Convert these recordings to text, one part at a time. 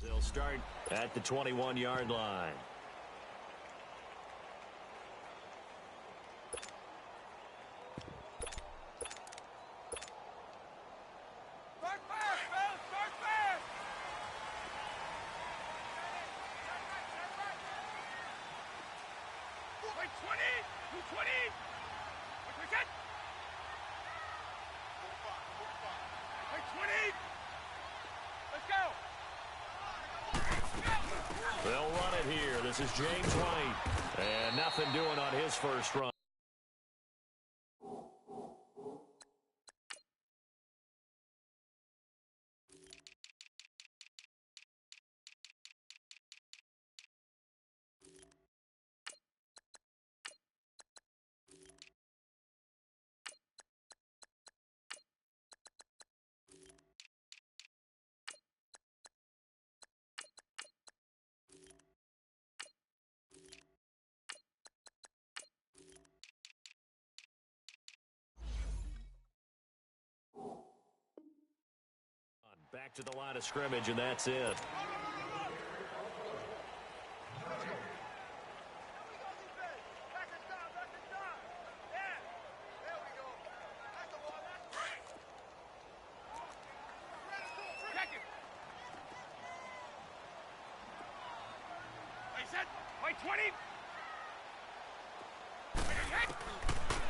They'll start at the 21-yard line. Start fast, Bill! Start fast! Wait, 20! 220! Wait, set! Wait, 20! Let's go! They'll run it here. This is James White. And nothing doing on his first run. Back to the line of scrimmage, and that's it.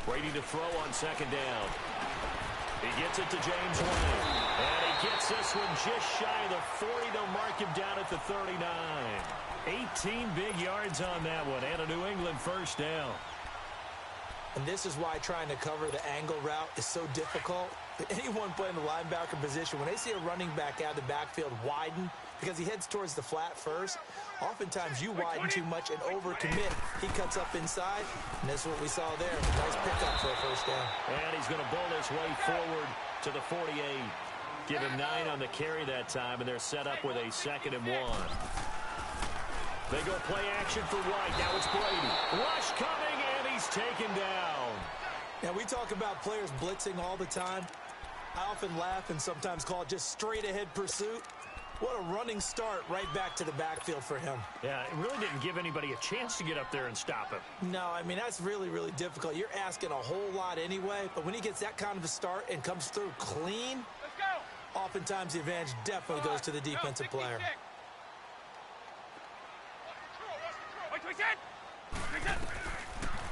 Brady to throw on second down. He gets it to James White. And he gets this one just shy of the 40. They'll mark him down at the 39. 18 big yards on that one. And a New England first down. And this is why trying to cover the angle route is so difficult. Anyone playing the linebacker position, when they see a running back out of the backfield widen, because he heads towards the flat first, oftentimes you widen too much and overcommit. He cuts up inside, and that's what we saw there. Nice pickup for a first down. And he's going to bull his way forward to the 48. Give him 9 on the carry that time, and they're set up with a 2nd and 1. They go play action for White. Now it's Brady. Rush coming, and he's taken down. Now, we talk about players blitzing all the time. I often laugh and sometimes call it just straight-ahead pursuit. What a running start right back to the backfield for him. Yeah, it really didn't give anybody a chance to get up there and stop him. No, I mean, that's really, really difficult. You're asking a whole lot anyway, but when he gets that kind of a start and comes through clean, Let's go! oftentimes the advantage definitely goes to the defensive player.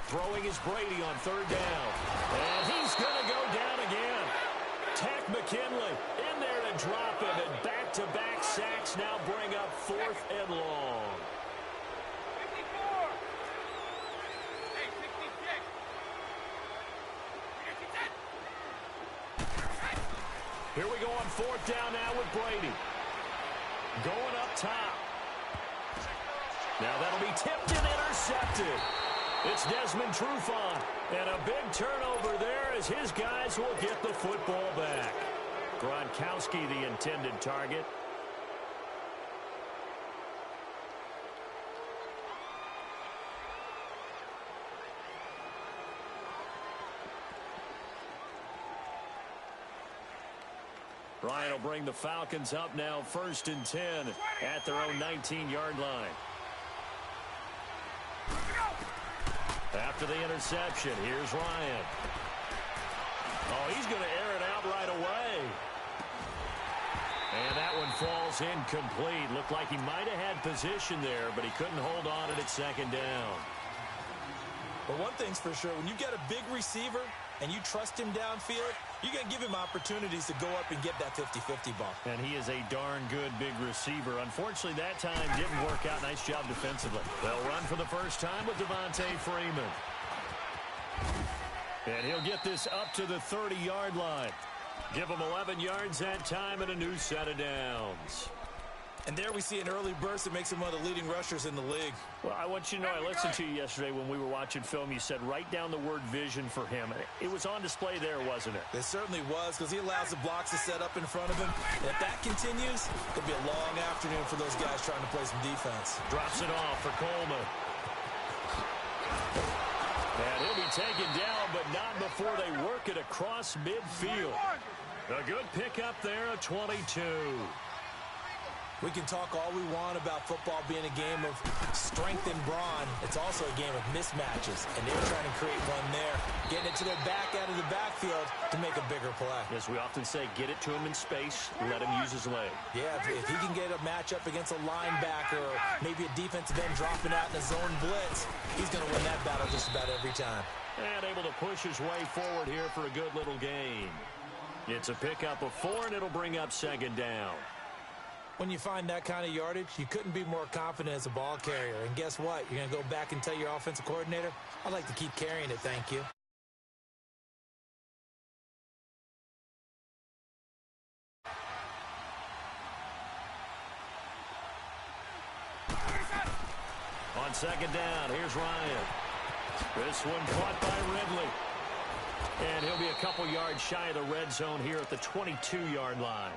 Throwing is Brady on 3rd down. And he's going to go down again. Tack McKinley in there to drop him, and back-to-back sacks now bring up 4th and long. 54. Hey, 66. Here we go on 4th down now with Brady. Going up top. Now that'll be tipped and intercepted. It's Desmond Trufant, and a big turnover there as his guys will get the football back. Gronkowski, the intended target. Ryan will bring the Falcons up now 1st and 10 at their own 19-yard line. After the interception, here's Ryan. Oh, he's going to air it out right away. And that one falls incomplete. Looked like he might have had position there, but he couldn't hold on at 2nd down. But one thing's for sure, when you get a big receiver and you trust him downfield, you're going to give him opportunities to go up and get that 50-50 ball. And he is a darn good big receiver. Unfortunately, that time didn't work out. Nice job defensively. They'll run for the first time with Devontae Freeman. And he'll get this up to the 30-yard line. Give him 11 yards that time and a new set of downs. And there we see an early burst that makes him one of the leading rushers in the league. Well, I want you to know, I listened to you yesterday when we were watching film. You said write down the word vision for him. It was on display there, wasn't it? It certainly was, because he allows the blocks to set up in front of him. And if that continues, it'll be a long afternoon for those guys trying to play some defense. Drops it off for Coleman. And he'll be taken down, but not before they work it across midfield. A good pickup there, a 22. We can talk all we want about football being a game of strength and brawn. It's also a game of mismatches, and they're trying to create one there, getting it to their back out of the backfield to make a bigger play. As we often say, get it to him in space, let him use his leg. Yeah, if he can get a matchup against a linebacker or maybe a defensive end dropping out in a zone blitz, he's going to win that battle just about every time. And able to push his way forward here for a good little gain. It's a pickup of 4, and it'll bring up second down. When you find that kind of yardage, you couldn't be more confident as a ball carrier. And guess what? You're going to go back and tell your offensive coordinator, I'd like to keep carrying it, thank you. On second down, here's Ryan. This one caught by Ridley. And he'll be a couple yards shy of the red zone here at the 22-yard line.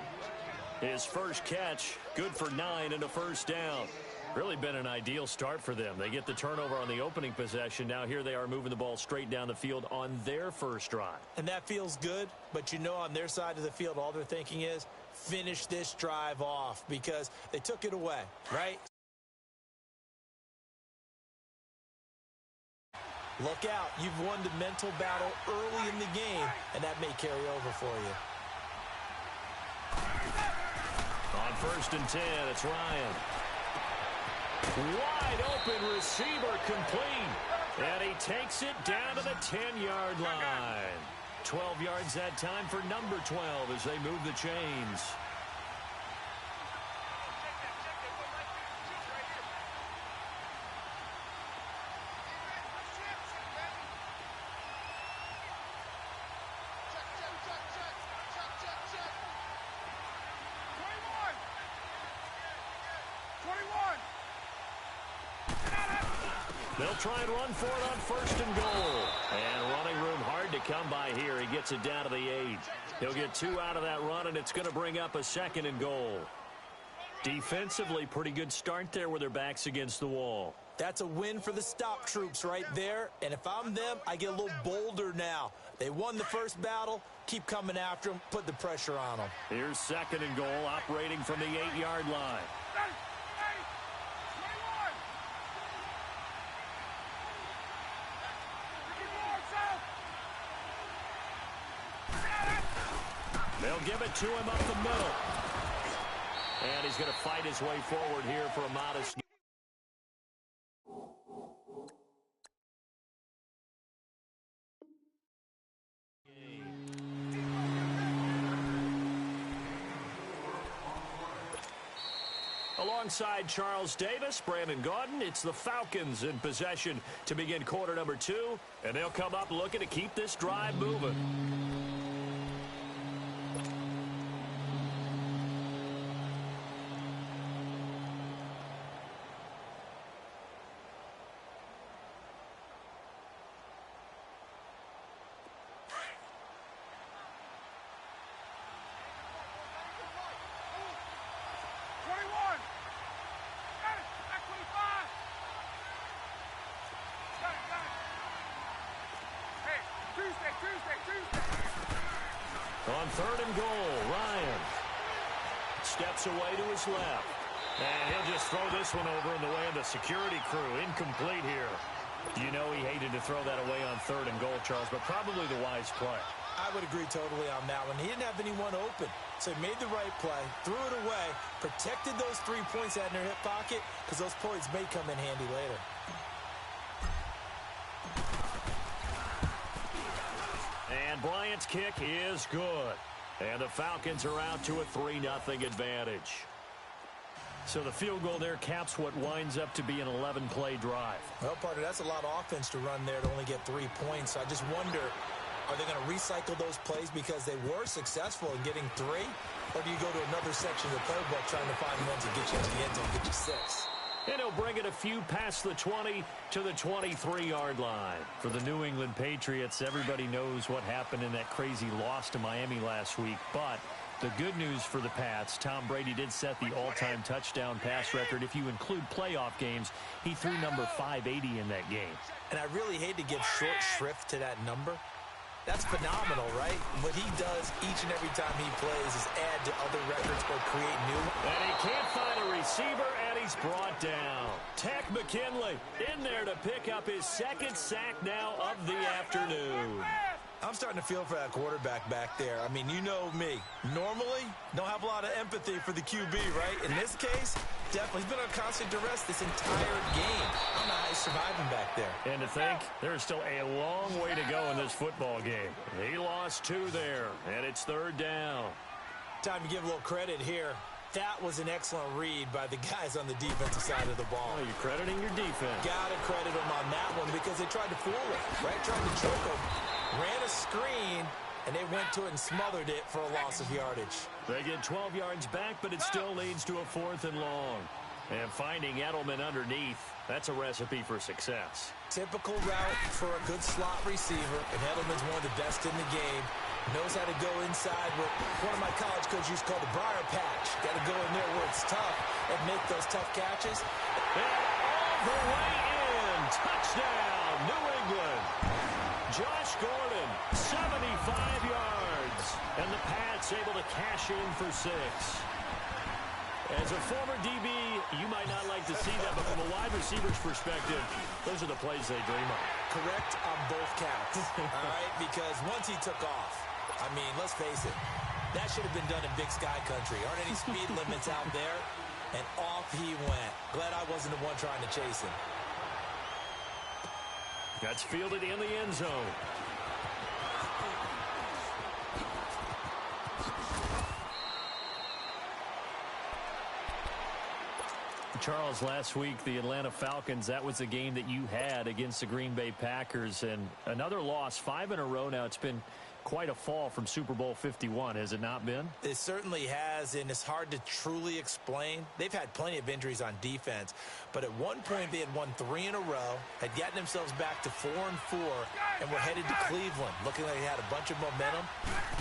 His first catch, good for 9 and a first down. Really been an ideal start for them. They get the turnover on the opening possession. Now here they are moving the ball straight down the field on their first drive. And that feels good, but you know on their side of the field, all they're thinking is finish this drive off because they took it away, right? Look out. You've won the mental battle early in the game, and that may carry over for you. On first and 10, it's Ryan. Wide open receiver complete. And he takes it down to the 10-yard line. 12 yards that time for number 12 as they move the chains. They'll try and run for it on first and goal. And running room hard to come by here. He gets it down to the 8. He'll get 2 out of that run, and it's going to bring up a second and goal. Defensively, pretty good start there with their backs against the wall. That's a win for the stop troops right there. And if I'm them, I get a little bolder now. They won the first battle. Keep coming after them. Put the pressure on them. Here's second and goal, operating from the 8-yard line. They'll give it to him up the middle. And he's going to fight his way forward here for a modest. Alongside Charles Davis, Brandon Gaudin, it's the Falcons in possession to begin quarter number 2. And they'll come up looking to keep this drive moving. On third and goal, Ryan steps away to his left. And he'll just throw this one over in the way of the security crew. Incomplete here. You know he hated to throw that away on third and goal, Charles, but probably the wise play. I would agree totally on that one. He didn't have anyone open, so he made the right play, threw it away, protected those 3 points out in their hip pocket because those points may come in handy later. And Bryant's kick is good. And the Falcons are out to a 3-0 advantage. So the field goal there caps what winds up to be an 11-play drive. Well, partner, that's a lot of offense to run there to only get 3 points. I just wonder, are they going to recycle those plays because they were successful in getting 3? Or do you go to another section of the playbook trying to find one to get you into the end zone, get you 6? And he'll bring it a few past the 20 to the 23-yard line. For the New England Patriots, everybody knows what happened in that crazy loss to Miami last week. But the good news for the Pats, Tom Brady did set the all-time touchdown pass record. If you include playoff games, he threw number 580 in that game. And I really hate to give short shrift to that number, That's phenomenal, right? What he does each and every time he plays is add to other records or create new ones. And he can't find a receiver, and he's brought down. Tech McKinley in there to pick up his second sack now of the afternoon. I'm starting to feel for that quarterback back there. I mean, you know me. Normally, don't have a lot of empathy for the QB, right? In this case, definitely. He's been on constant duress this entire game. I don't know how he's surviving back there. And to think, there's still a long way to go in this football game. He lost 2 there, and it's 3rd down. Time to give a little credit here. That was an excellent read by the guys on the defensive side of the ball. Oh, you're crediting your defense. Gotta credit them on that one because they tried to fool him, right? Tried to choke him. Ran a screen, and they went to it and smothered it for a loss of yardage. They get 12 yards back, but it still leads to a 4th and long. And finding Edelman underneath, that's a recipe for success. Typical route for a good slot receiver, and Edelman's one of the best in the game. Knows how to go inside what one of my college coaches used to call the briar patch. Got to go in there where it's tough and make those tough catches. And all the way in. Touchdown, New England. Josh Gordon, 75 yards. And the Pats able to cash in for 6. As a former DB, you might not like to see that, but from a wide receiver's perspective, those are the plays they dream of. Correct on both counts, all right? Because once he took off, I mean, let's face it, that should have been done in Big Sky Country. Aren't any speed limits out there? And off he went. Glad I wasn't the one trying to chase him. That's fielded in the end zone. Charles, last week, the Atlanta Falcons, that was the game that you had against the Green Bay Packers. And another loss, 5 in a row now. It's been quite a fall from Super Bowl 51, has it not been? It certainly has, and it's hard to truly explain. They've had plenty of injuries on defense, but at one point they had won 3 in a row, had gotten themselves back to 4-4, and were headed to Cleveland, looking like they had a bunch of momentum.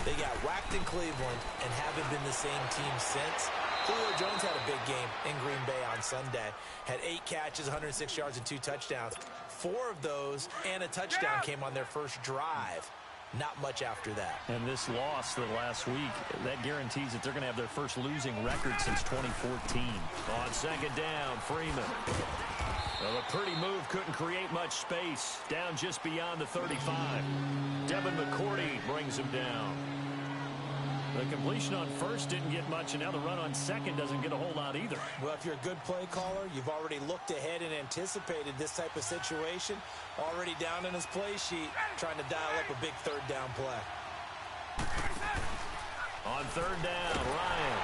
They got whacked in Cleveland and haven't been the same team since. Julio Jones had a big game in Green Bay on Sunday. Had 8 catches, 106 yards, and 2 touchdowns. 4 of those and a touchdown came on their first drive. Not much after that. And this loss the last week, that guarantees that they're going to have their first losing record since 2014. On 2nd down, Freeman. Well, a pretty move, couldn't create much space. Down just beyond the 35. Devin McCourty brings him down. The completion on first didn't get much, and now the run on second doesn't get a whole lot either. Well, if you're a good play caller, you've already looked ahead and anticipated this type of situation. Already down in his play sheet, trying to dial up a big 3rd down play. On 3rd down, Ryan.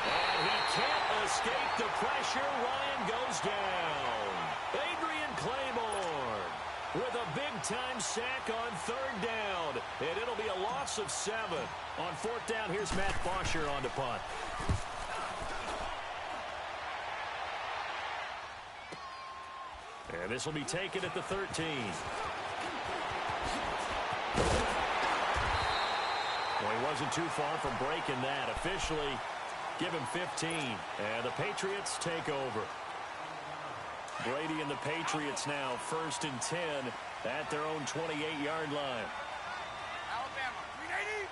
And he can't escape the pressure. Ryan goes down. Adrian Claiborne with a big-time sack on 3rd down. And it'll be a loss of 7. On 4th down, here's Matt Bosher on to punt. And this will be taken at the 13. Well, he wasn't too far from breaking that. Officially, give him 15. And the Patriots take over. Brady and the Patriots now 1st and 10 at their own 28-yard line. Alabama, 380.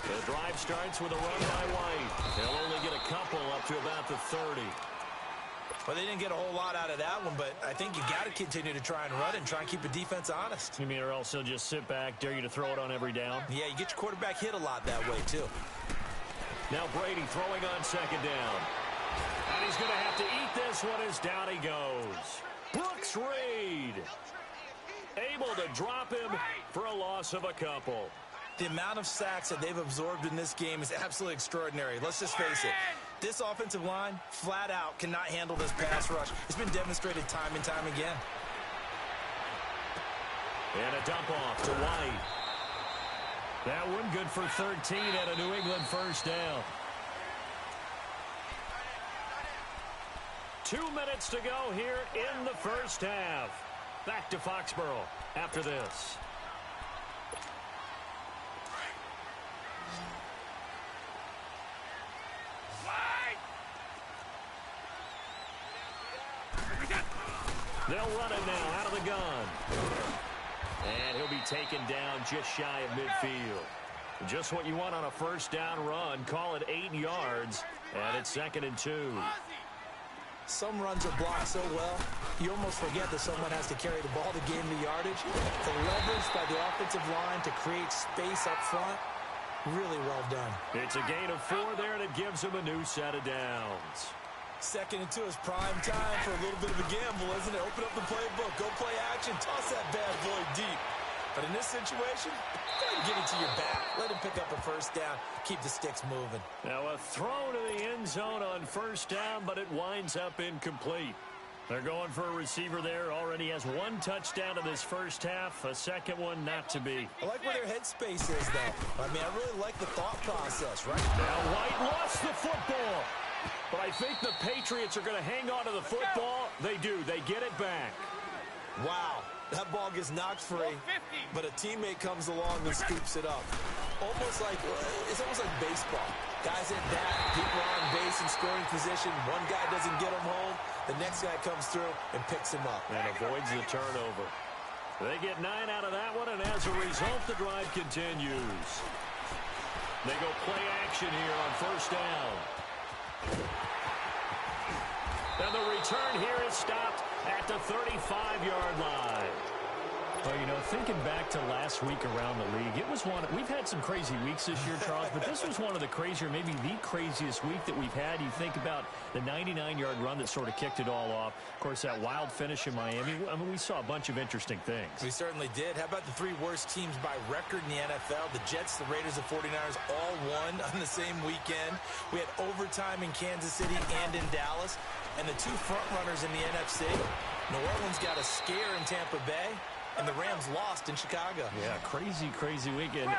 The drive starts with a run by White. They'll only get a couple up to about the 30. Well, they didn't get a whole lot out of that one, but I think you got to continue to try and run and try and keep the defense honest. You mean or else they'll just sit back, dare you to throw it on every down? Yeah, you get your quarterback hit a lot that way, too. Now Brady throwing on 2nd down. And he's going to have to eat this one as down he goes. Brooks Reed able to drop him for a loss of a couple. The amount of sacks that they've absorbed in this game is absolutely extraordinary. Let's just face it. This offensive line, flat out, cannot handle this pass rush. It's been demonstrated time and time again. And a dump off to White. That one good for 13 at a New England 1st down. 2 minutes to go here in the 1st half. Back to Foxborough after this. They'll run it now out of the gun. And he'll be taken down just shy of midfield. Just what you want on a first down run. Call it 8 yards. And it's 2nd and 2. Some runs are blocked so well, you almost forget that someone has to carry the ball to gain the yardage. The leverage by the offensive line to create space up front, really well done. It's a gain of 4 there, and it gives him a new set of downs. 2nd and 2 is prime time for a little bit of a gamble, isn't it? Open up the playbook, go play action, toss that bad boy deep. But in this situation, go ahead and get it to your back. Let him pick up a first down. Keep the sticks moving. Now a throw to the end zone on first down, but it winds up incomplete. They're going for a receiver there. Already has 1 touchdown in this first half. A second one not to be. I like where their headspace is, though. I mean, I really like the thought process, right? Now White lost the football. But I think the Patriots are going to hang on to the football. They do. They get it back. Wow. That ball gets knocked free, but a teammate comes along and scoops it up. It's almost like baseball. Guys at bat, people are on base in scoring position. One guy doesn't get him home. The next guy comes through and picks him up. And avoids the turnover. They get 9 out of that one, and as a result, the drive continues. They go play action here on first down. And the return here is stopped at the 35-yard line. Well, you know, thinking back to last week around the league, it was we've had some crazy weeks this year, Charles, but this was one of the crazier, maybe the craziest week that we've had. You think about the 99-yard run that sort of kicked it all off. Of course, that wild finish in Miami. I mean, we saw a bunch of interesting things. We certainly did. How about the 3 worst teams by record in the NFL? The Jets, the Raiders, the 49ers all won on the same weekend. We had overtime in Kansas City and in Dallas. And the 2 front runners in the NFC, New Orleans got a scare in Tampa Bay, and the Rams lost in Chicago. Yeah, crazy, crazy weekend.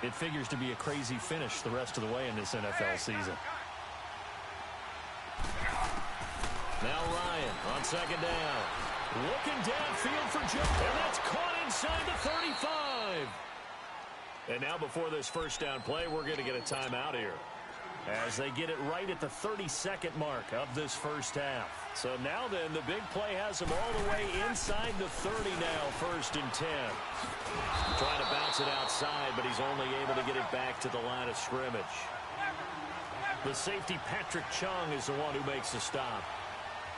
It figures to be a crazy finish the rest of the way in this NFL season. Now Ryan on second down. Looking downfield for Joe. And that's caught inside the 35. And now before this first down play, we're going to get a timeout here, as they get it right at the 32nd mark of this first half. So now then, the big play has him all the way inside the 30 now, 1st and 10. Trying to bounce it outside, but he's only able to get it back to the line of scrimmage. The safety, Patrick Chung, is the one who makes the stop.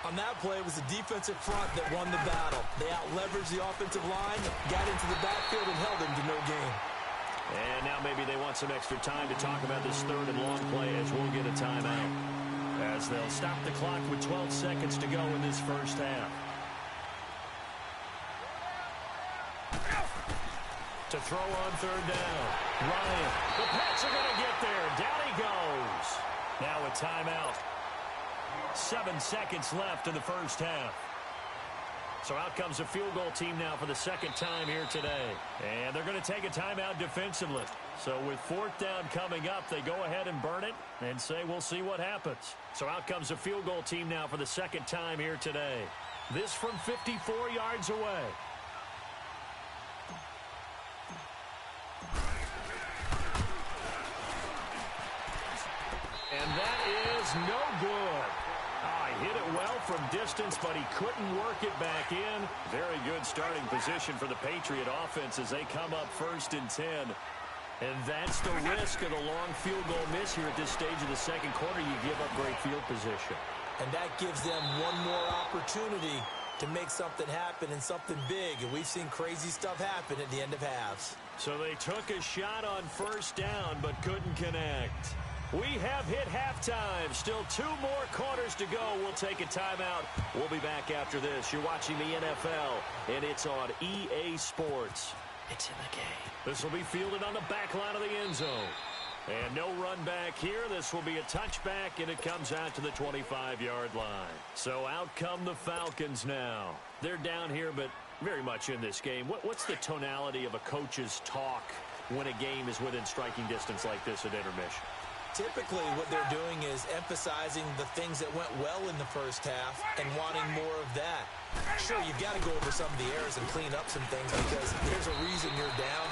On that play, it was the defensive front that won the battle. They out-leveraged the offensive line, got into the backfield, and held him to no gain. And now maybe they want some extra time to talk about this 3rd and long play, as we'll get a timeout, as they'll stop the clock with 12 seconds to go in this first half. To throw on 3rd down, Ryan. The Pats are going to get there. Down he goes. Now a timeout. 7 seconds left in the first half. So out comes a field goal team now for the 2nd time here today. And they're going to take a timeout defensively. So with 4th down coming up, they go ahead and burn it and say we'll see what happens. So out comes a field goal team now for the 2nd time here today. This from 54 yards away. And that is no good. Hit it well from distance, but he couldn't work it back in. Very good starting position for the Patriot offense as they come up 1st and 10. And that's the risk of the long field goal miss here at this stage of the 2nd quarter. You give up great field position. And that gives them one more opportunity to make something happen, and something big. And we've seen crazy stuff happen at the end of halves. So they took a shot on 1st down, but couldn't connect. We have hit halftime. Still 2 more quarters to go. We'll take a timeout. We'll be back after this. You're watching the NFL, and it's on EA Sports. It's in the game. This will be fielded on the back line of the end zone. And no run back here. This will be a touchback, and it comes out to the 25-yard line. So out come the Falcons now. They're down here, but very much in this game. What's the tonality of a coach's talk when a game is within striking distance like this at intermission? Typically, what they're doing is emphasizing the things that went well in the first half and wanting more of that. Sure, you've got to go over some of the errors and clean up some things because there's a reason you're down.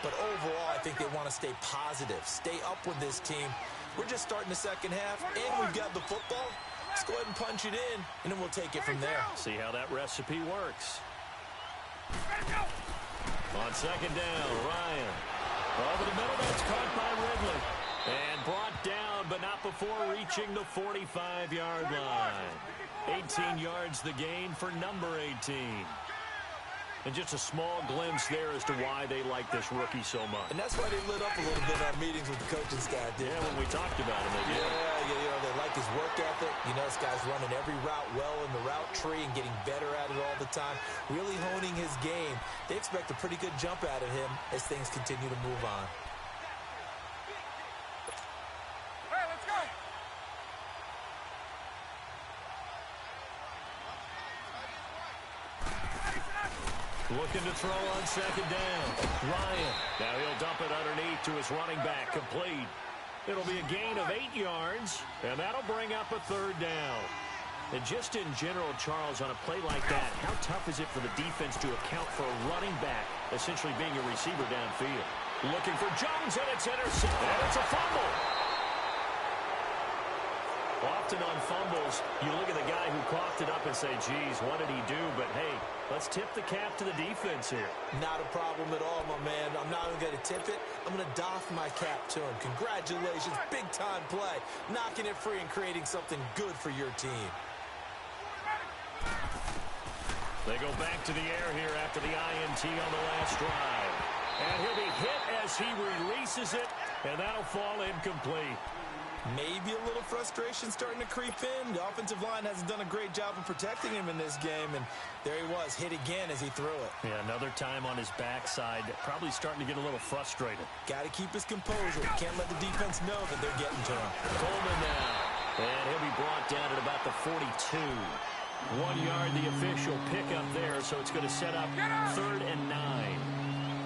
But overall, I think they want to stay positive, stay up with this team. We're just starting the second half, and we've got the football. Let's go ahead and punch it in, and then we'll take it from there. See how that recipe works. On second down, Ryan. Over the middle, that's caught by Ridley. And brought down, but not before reaching the 45-yard line. 18 yards the gain for number 18. And just a small glimpse there as to why they like this rookie so much. And that's why they lit up a little bit in our meetings with the coaching staff. Yeah, when we talked about him, they did. Yeah, they like his work ethic. This guy's running every route well in the route tree and getting better at it all the time, really honing his game. They expect a pretty good jump out of him as things continue to move on. Looking to throw on second down. Ryan. Now he'll dump it underneath to his running back. Complete. It'll be a gain of 8 yards, and that'll bring up a third down. And just in general, Charles, on a play like that, how tough is it for the defense to account for a running back essentially being a receiver downfield? Looking for Jones, and it's intercepted. And it's a fumble. Often on fumbles, you look at the guy who coughed it up and say, geez, what did he do? But, hey, let's tip the cap to the defense here. Not a problem at all, my man. I'm not even going to tip it. I'm going to doff my cap to him. Congratulations. Big-time play. Knocking it free and creating something good for your team. They go back to the air here after the INT on the last drive. And he'll be hit as he releases it, and that'll fall incomplete. Maybe a little frustration starting to creep in. The offensive line hasn't done a great job of protecting him in this game, and there he was, hit again as he threw it. Yeah, another time on his backside, probably starting to get a little frustrated. Got to keep his composure. Can't let the defense know that they're getting to him. Coleman now, and he'll be brought down at about the 42. 1 yard, the official pickup there, so it's going to set up 3rd and 9.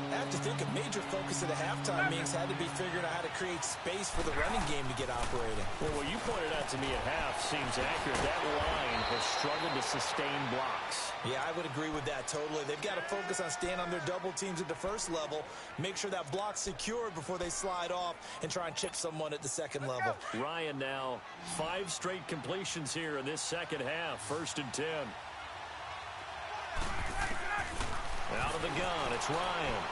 I have to think a major focus of the halftime meetings had to be figuring out how to create space for the running game to get operating. Well, what you pointed out to me at half seems accurate. That line has struggled to sustain blocks. Yeah, I would agree with that totally. They've got to focus on staying on their double teams at the first level, make sure that block's secured before they slide off and try and chip someone at the second level. Ryan now, 5 straight completions here in this second half. 1st and 10. Out of the gun, it's Ryan.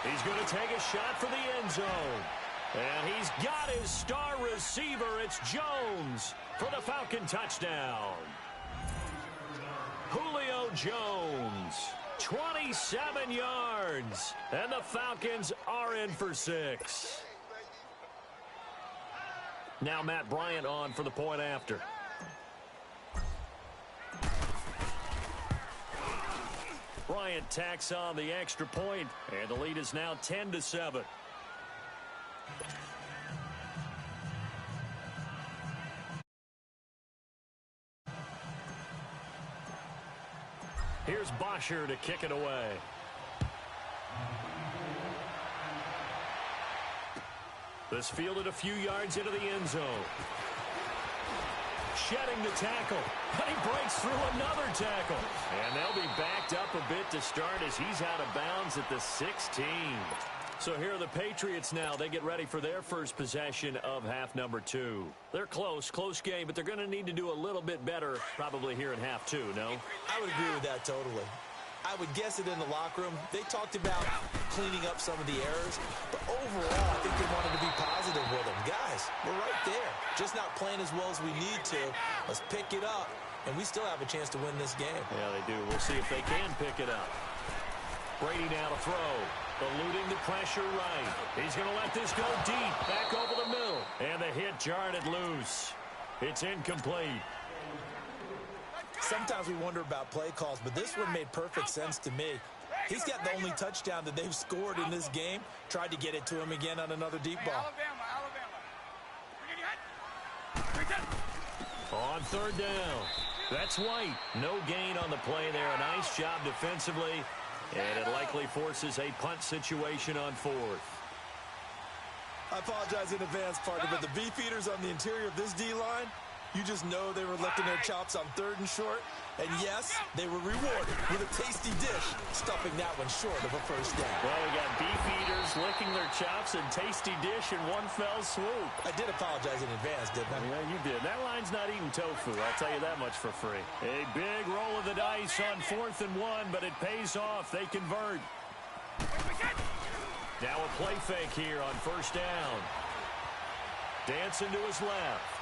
He's going to take a shot for the end zone. And he's got his star receiver. It's Jones for the Falcon touchdown. Julio Jones, 27 yards. And the Falcons are in for 6. Now Matt Bryant on for the point after. Bryant tacks on the extra point, and the lead is now 10-7. Here's Bosher to kick it away. This fielded a few yards into the end zone. Shedding the tackle, and he breaks through another tackle. And they'll be backed up a bit to start as he's out of bounds at the 16. So here are the Patriots now. They get ready for their first possession of half number 2. They're close game, but they're going to need to do a little bit better probably here in half 2, no? I would agree with that totally. I would guess it in the locker room. They talked about cleaning up some of the errors, but overall, I think they wanted to be positive with them. Guys, we're right there. Just not playing as well as we need to. Let's pick it up, and we still have a chance to win this game. Yeah, they do. We'll see if they can pick it up. Brady now to throw. Eluding the pressure right. He's going to let this go deep. Back over the middle. And the hit jarred it loose. It's incomplete. Sometimes we wonder about play calls, but this one made perfect sense to me. He's got the only touchdown that they've scored in this game. Tried to get it to him again on another deep ball. On 3rd down. That's White. No gain on the play there. A nice job defensively. And it likely forces a punt situation on 4th. I apologize in advance, partner, but the beef eaters on the interior of this D-line, You just know they were licking their chops on 3rd and short. And yes, they were rewarded with a tasty dish, stuffing that one short of a first down. Well, we got beef eaters licking their chops and tasty dish in one fell swoop. I did apologize in advance, didn't I? Yeah, you did. That line's not eating tofu. I'll tell you that much for free. A big roll of the dice on 4th and 1, but it pays off. They convert. Now a play fake here on 1st down. Dancing to his left.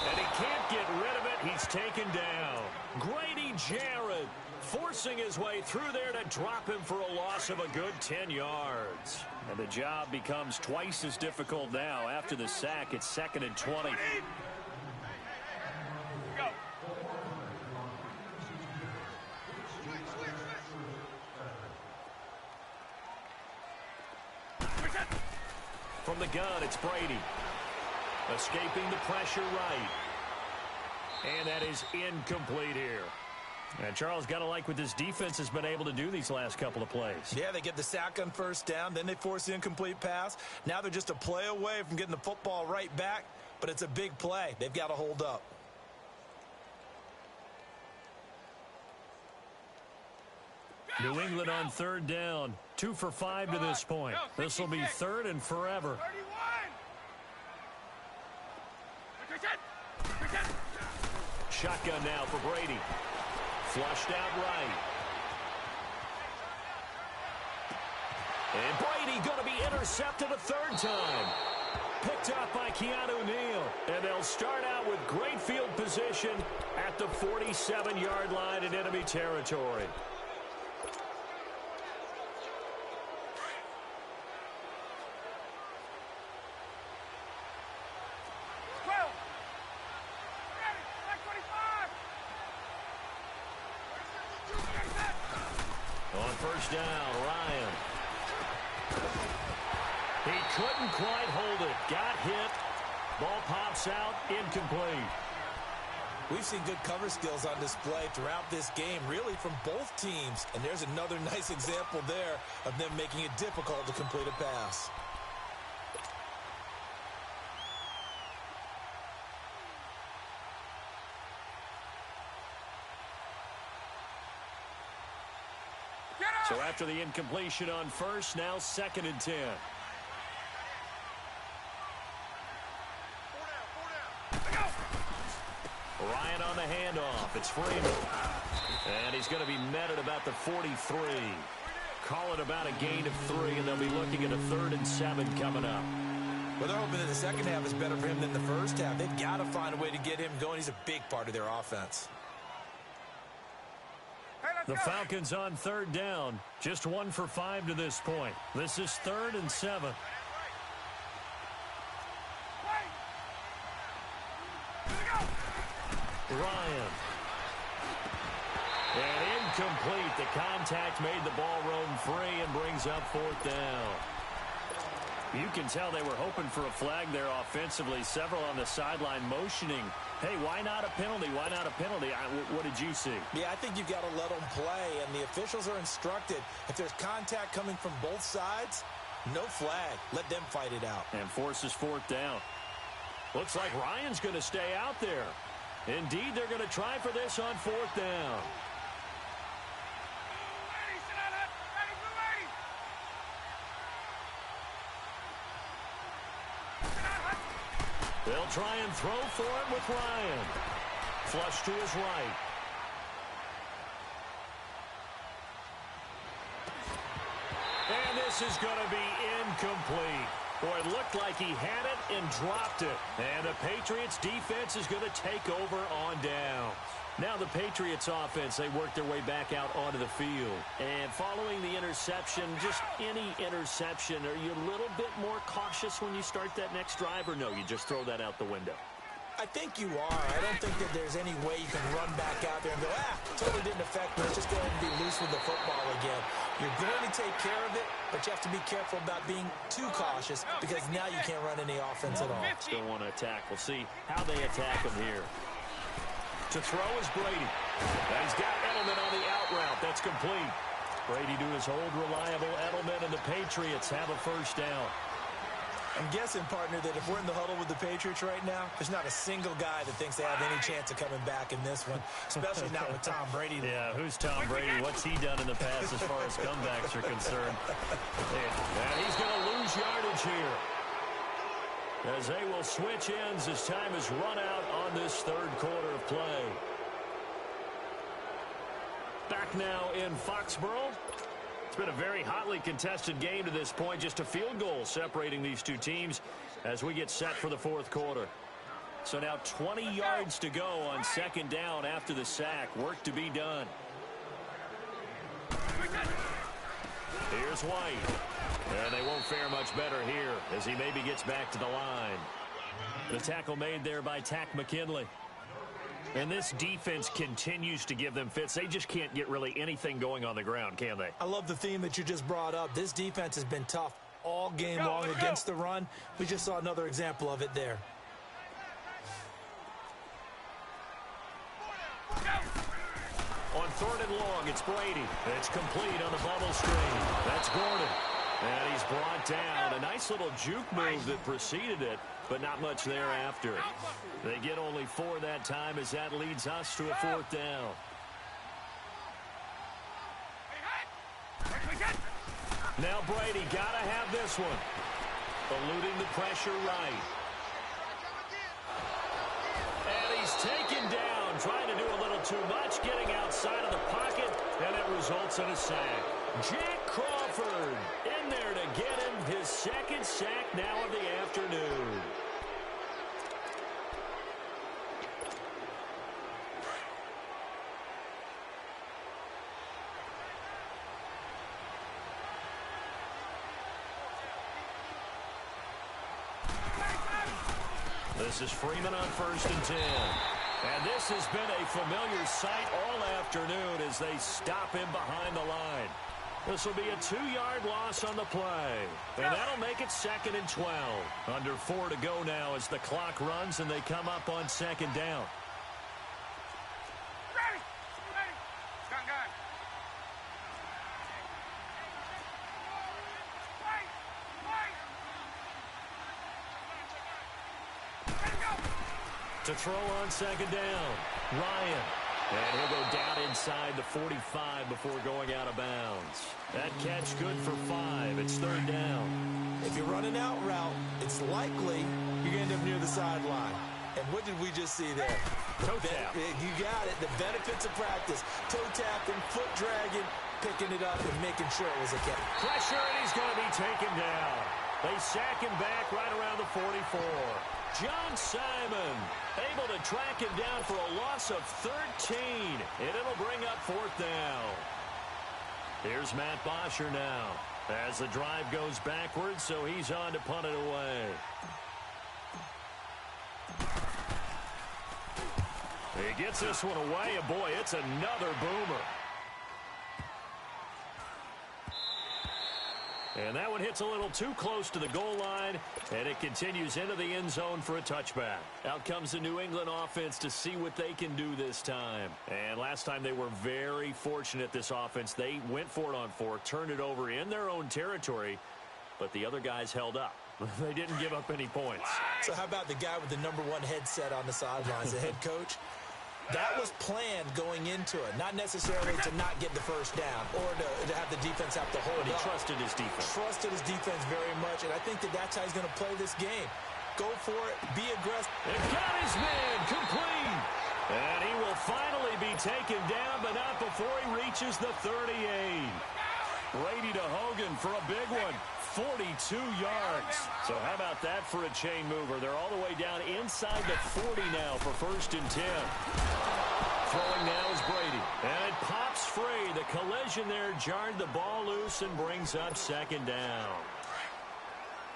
And he can't get rid of it. He's taken down. Grady Jarrett forcing his way through there to drop him for a loss of a good 10 yards. And the job becomes twice as difficult now. After the sack, it's 2nd and 20. Go. From the gun, it's Brady. Escaping the pressure right. And that is incomplete here. And Charles, got to like what this defense has been able to do these last couple of plays. Yeah, they get the sack on 1st down, then they force the incomplete pass. Now they're just a play away from getting the football right back, but it's a big play. They've got to hold up. New England on 3rd down. 2 for 5 to this point. This will be 3rd and forever. 31. Shotgun now for Brady. Flushed out right. And Brady going to be intercepted a 3rd time. Picked up by Keanu Neal. And they'll start out with great field position at the 47-yard line in enemy territory. On 1st down, Ryan. He couldn't quite hold it. Got hit. Ball pops out. Incomplete. We've seen good cover skills on display throughout this game, really from both teams. And there's another nice example there of them making it difficult to complete a pass. So after the incompletion on 1st, now 2nd and 10. Ryan on the handoff. It's Freeman. And he's going to be met at about the 43. Call it about a gain of 3, and they'll be looking at a 3rd and 7 coming up. Well, they're hoping that the second half is better for him than the first half. They've got to find a way to get him going. He's a big part of their offense. The Falcons on 3rd down. Just 1 for 5 to this point. This is 3rd and 7. Ryan. And incomplete. The contact made the ball roam free and brings up 4th down. You can tell they were hoping for a flag there offensively. Several on the sideline motioning. Hey, why not a penalty? Why not a penalty? What did you see? Yeah, I think you've got to let them play, and the officials are instructed. If there's contact coming from both sides, no flag. Let them fight it out. And forces 4th down. Looks like Ryan's going to stay out there. Indeed, they're going to try for this on 4th down. They'll try and throw for it with Ryan. Flush to his right. And this is going to be incomplete. Boy, it looked like he had it and dropped it. And the Patriots defense is going to take over on downs. Now the Patriots offense, they work their way back out onto the field. And following the interception, just any interception, are you a little bit more cautious when you start that next drive, or no, you just throw that out the window? I think you are. I don't think that there's any way you can run back out there and go, totally didn't affect me. Let's just go ahead and be loose with the football again. You're going to take care of it, but you have to be careful about being too cautious because now you can't run any offense at all. Still want to attack. We'll see how they attack him here. To throw is Brady. And he's got Edelman on the out route. That's complete. Brady to his old reliable Edelman, and the Patriots have a 1st down. I'm guessing, partner, that if we're in the huddle with the Patriots right now, there's not a single guy that thinks they have any chance of coming back in this one, especially not with Tom Brady. Yeah, who's Tom Brady? What's he done in the past as far as comebacks are concerned? And he's going to lose yardage here, as they will switch ends as time is run out on this third quarter of play. Back now in Foxborough. It's been a very hotly contested game to this point. Just a field goal separating these two teams as we get set for the fourth quarter. So now 20 yards to go on second down after the sack. Work to be done. Here's White. And they won't fare much better here as he maybe gets back to the line. The tackle made there by Tack McKinley. And this defense continues to give them fits. They just can't get really anything going on the ground, can they? I love the theme that you just brought up. This defense has been tough all game long against the run. We just saw another example of it there. On third and long, it's Brady. It's complete on the bubble screen. That's Gordon. And he's brought down. A nice little juke move that preceded it, but not much thereafter. They get only 4 that time as that leads us to a fourth down. Now Brady got to have this one. Eluding the pressure right. And he's taken down, trying to do a little too much, getting outside of the pocket, and it results in a sack. Jack Crawford in there to get him his second sack now of the afternoon. This is Freeman on 1st and 10. And this has been a familiar sight all afternoon as they stop him behind the line. This will be a 2-yard loss on the play. And that'll make it 2nd and 12. Under 4 to go now as the clock runs and they come up on 2nd down. Ready! Ready! Gun, gun. Wait! Wait! Ready, go! To throw on 2nd down, Ryan. And he'll go down inside the 45 before going out of bounds. That catch good for 5. It's 3rd down. If you're running out route, it's likely you're going to end up near the sideline. And what did we just see there? Toe tap. You got it. The benefits of practice. Toe tapping, foot dragging, picking it up and making sure it was a catch. Pressure, and he's going to be taken down. They sack him back right around the 44. John Simon able to track him down for a loss of 13, and it'll bring up 4th down. Here's Matt Bosher now as the drive goes backwards, so he's on to punt it away. He gets this one away, and boy, it's another boomer. And that one hits a little too close to the goal line, and it continues into the end zone for a touchback. Out comes the New England offense to see what they can do this time. And last time they were very fortunate, this offense. They went for it on 4, turned it over in their own territory, but the other guys held up. They didn't give up any points. So how about the guy with the #1 headset on the sidelines, the head coach? That was planned going into it, not necessarily to not get the first down or to have the defense have to hold But he up. trusted his defense. Trusted his defense very much, and I think that's how he's going to play this game. Go for it, be aggressive. And got his man complete. And he will finally be taken down, but not before he reaches the 38. Brady to Hogan for a big one. 42 yards. So how about that for a chain mover? They're all the way down inside the 40 now for 1st and 10. Throwing now is Brady. And it pops free. The collision there jarred the ball loose and brings up 2nd down.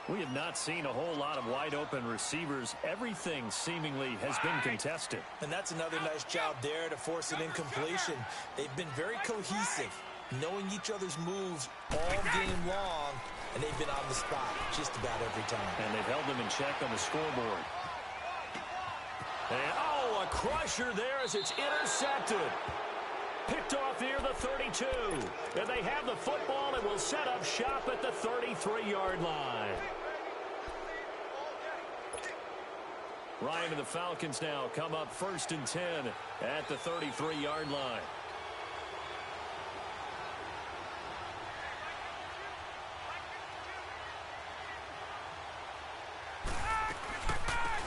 We have not seen a whole lot of wide-open receivers. Everything seemingly has been contested. And that's another nice job there to force an incompletion. They've been very cohesive, knowing each other's moves all game long, and they've been on the spot just about every time. And they've held them in check on the scoreboard. And, a crusher there as it's intercepted. Picked off near the 32. And they have the football and will set up shop at the 33-yard line. Ryan and the Falcons now come up 1st and 10 at the 33-yard line.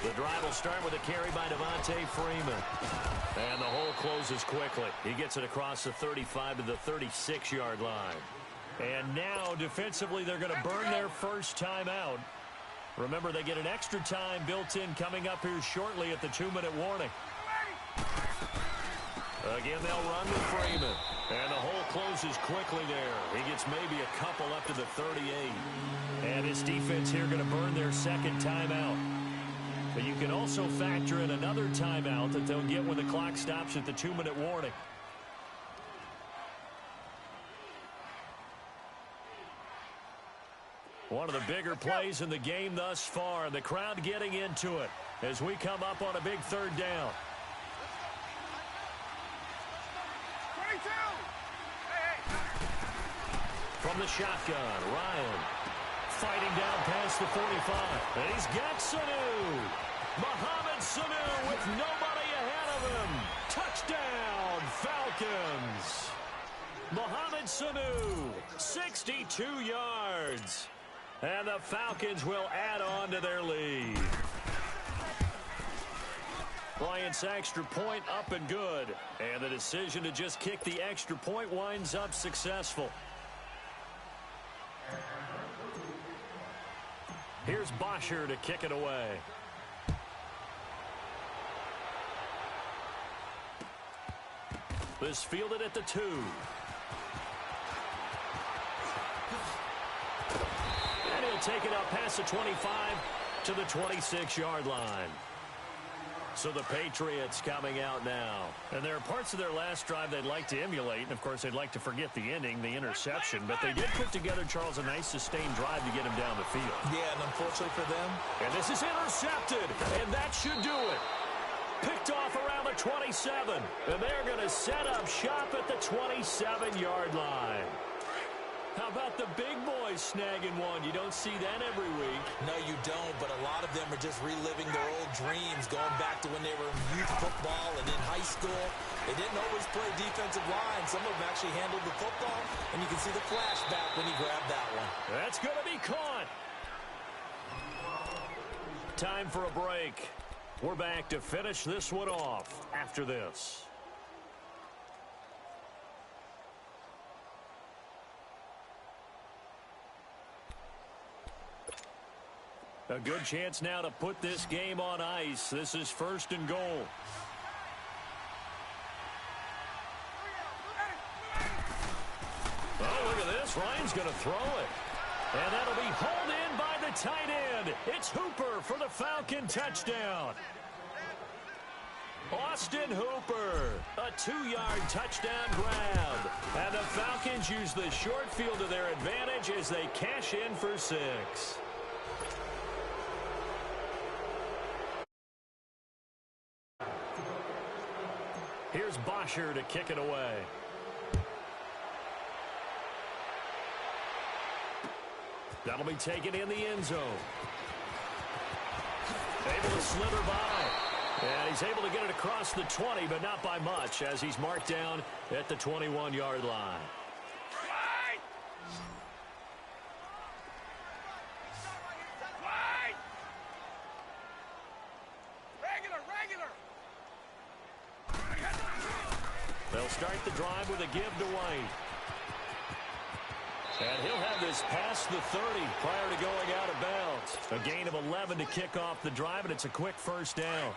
The drive will start with a carry by Devontae Freeman. And the hole closes quickly. He gets it across the 35 to the 36-yard line. And now, defensively, they're going to burn their first timeout. Remember, they get an extra time built in coming up here shortly at the 2-minute warning. Again, they'll run with Freeman. And the hole closes quickly there. He gets maybe a couple up to the 38. And his defense here going to burn their second timeout. But you can also factor in another timeout that they'll get when the clock stops at the 2-minute warning. One of the bigger plays in the game thus far. The crowd getting into it as we come up on a big 3rd down. 22! Hey. From the shotgun, Ryan fighting down past the 45. And he's got Sanu. Mohamed Sanu with nobody ahead of him. Touchdown, Falcons. Mohamed Sanu, 62 yards. And the Falcons will add on to their lead. Bryant's extra point up and good. And the decision to just kick the extra point winds up successful. Here's Bosher to kick it away. This fielded at the 2. And he'll take it up past the 25 to the 26-yard line. So the Patriots coming out now. And there are parts of their last drive they'd like to emulate. And, of course, they'd like to forget the ending, the interception. But they did put together, Charles, a nice sustained drive to get him down the field. Yeah, and unfortunately for them. And this is intercepted. And that should do it. Picked off around the 27. And they're going to set up shop at the 27-yard line. How about the big boys snagging one? You don't see that every week. No, you don't, but a lot of them are just reliving their old dreams, going back to when they were in youth football and in high school. They didn't always play defensive line. Some of them actually handled the football, and you can see the flashback when he grabbed that one. That's going to be caught. Time for a break. We're back to finish this one off after this. A good chance now to put this game on ice. This is 1st and goal. Oh, look at this. Ryan's going to throw it. And that'll be hauled in by the tight end. It's Hooper for the Falcon touchdown. Austin Hooper, a 2-yard touchdown grab. And the Falcons use the short field to their advantage as they cash in for 6. Here's Bosher to kick it away. That'll be taken in the end zone. Able to slither by. And he's able to get it across the 20, but not by much, as he's marked down at the 21-yard line. They'll start the drive with a give to White. And he'll have this past the 30 prior to going out of bounds. A gain of 11 to kick off the drive, and it's a quick first down.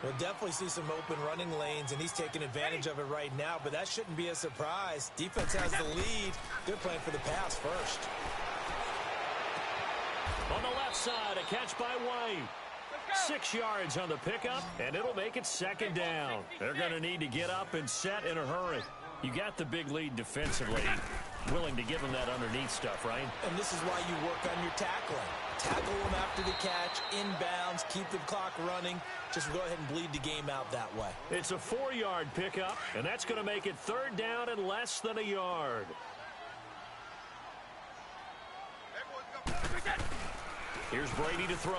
We'll definitely see some open running lanes, and he's taking advantage of it right now, but that shouldn't be a surprise. Defense has the lead. Good plan for the pass first. On the left side, a catch by White. 6 yards on the pickup, and it'll make it 2nd down. They're going to need to get up and set in a hurry. You got the big lead defensively. Willing to give them that underneath stuff, right? And this is why you work on your tackling. Tackle them after the catch, inbounds, keep the clock running. Just go ahead and bleed the game out that way. It's a 4-yard pickup, and that's going to make it 3rd down and less than a yard. Here's Brady to throw.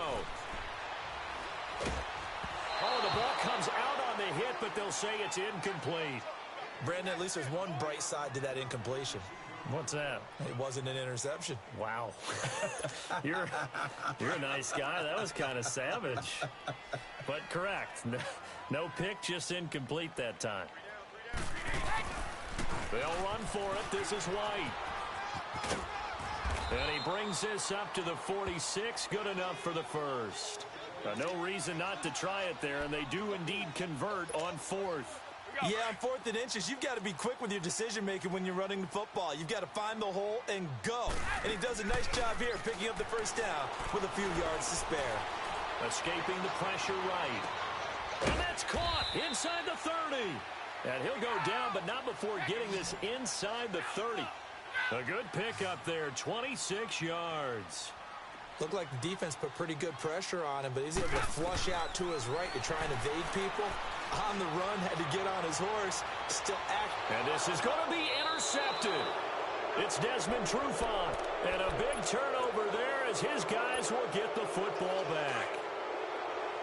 but they'll say it's incomplete. Brandon, at least there's one bright side to that incompletion. What's that? It wasn't an interception. Wow. You're a nice guy. That was kind of savage. But correct. No pick, just incomplete that time. They'll run for it. This is White. And he brings this up to the 46. Good enough for the first. No reason not to try it there, and they do indeed convert on fourth. Yeah, on 4th and inches, you've got to be quick with your decision-making when you're running the football. You've got to find the hole and go. And he does a nice job here picking up the first down with a few yards to spare. Escaping the pressure right. And that's caught inside the 30. And he'll go down, but not before getting this inside the 30. A good pickup there, 26 yards. Looked like the defense put pretty good pressure on him, but he's able to flush out to his right to try and evade people. On the run, had to get on his horse. Still active. And this is going to be intercepted. It's Desmond Trufant. And a big turnover there as his guys will get the football back.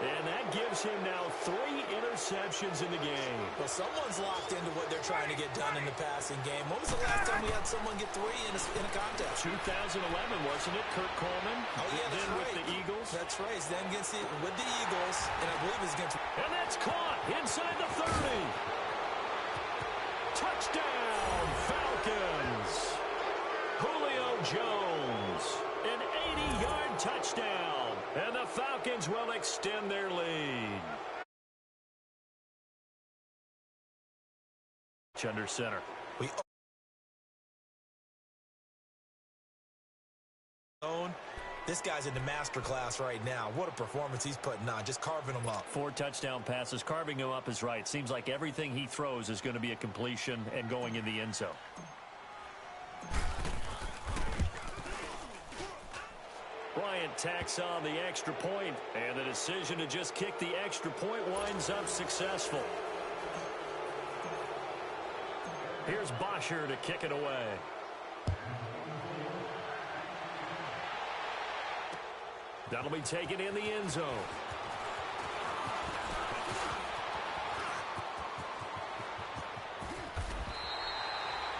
And that gives him now 3 interceptions in the game. Well, someone's locked into what they're trying to get done in the passing game. When was the last time we had someone get 3 in a contest? 2011, wasn't it? Kurt Coleman. Oh, yeah, that's then right. with the Eagles. That's right. He's then with the Eagles, and I believe he's against... And that's caught inside the 30. Touchdown, Falcons. Julio Jones, an 80-yard touchdown. And the Falcons will extend their lead. Under center. This guy's in the master class right now. What a performance he's putting on, just carving them up. 4 touchdown passes. Carving him up is right. Seems like everything he throws is going to be a completion and going in the end zone. Bryant tacks on the extra point, and the decision to just kick the extra point winds up successful. Here's Bosher to kick it away. That'll be taken in the end zone.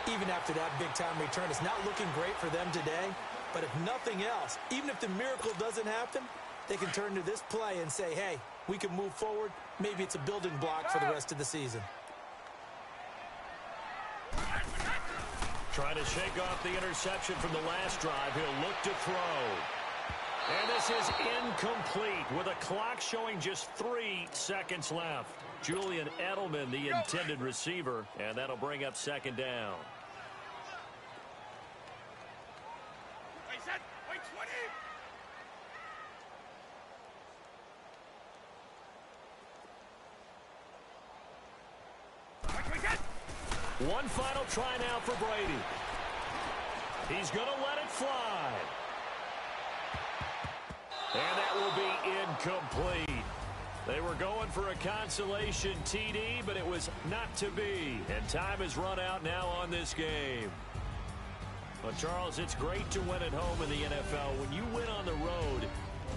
Even after that big-time return, it's not looking great for them today. But if nothing else, even if the miracle doesn't happen, they can turn to this play and say, hey, we can move forward. Maybe it's a building block for the rest of the season. Trying to shake off the interception from the last drive. He'll look to throw. And this is incomplete with a clock showing just 3 seconds left. Julian Edelman, the intended receiver, and that'll bring up second down. One final try now for Brady. He's going to let it fly. And that will be incomplete. They were going for a consolation TD, but it was not to be. And time has run out now on this game. Well, Charles, it's great to win at home in the NFL. When you win on the road,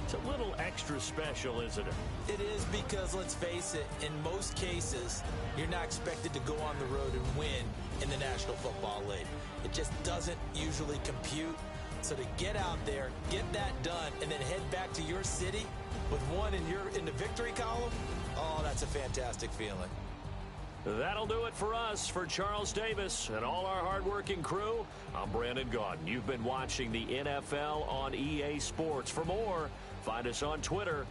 it's a little extra special, isn't it? It is because, let's face it, in most cases, you're not expected to go on the road and win in the National Football League. It just doesn't usually compute. So to get out there, get that done, and then head back to your city with one in the victory column, oh, that's a fantastic feeling. That'll do it for us. For Charles Davis and all our hardworking crew, I'm Brandon Gaudin. You've been watching the NFL on EA Sports. For more, find us on Twitter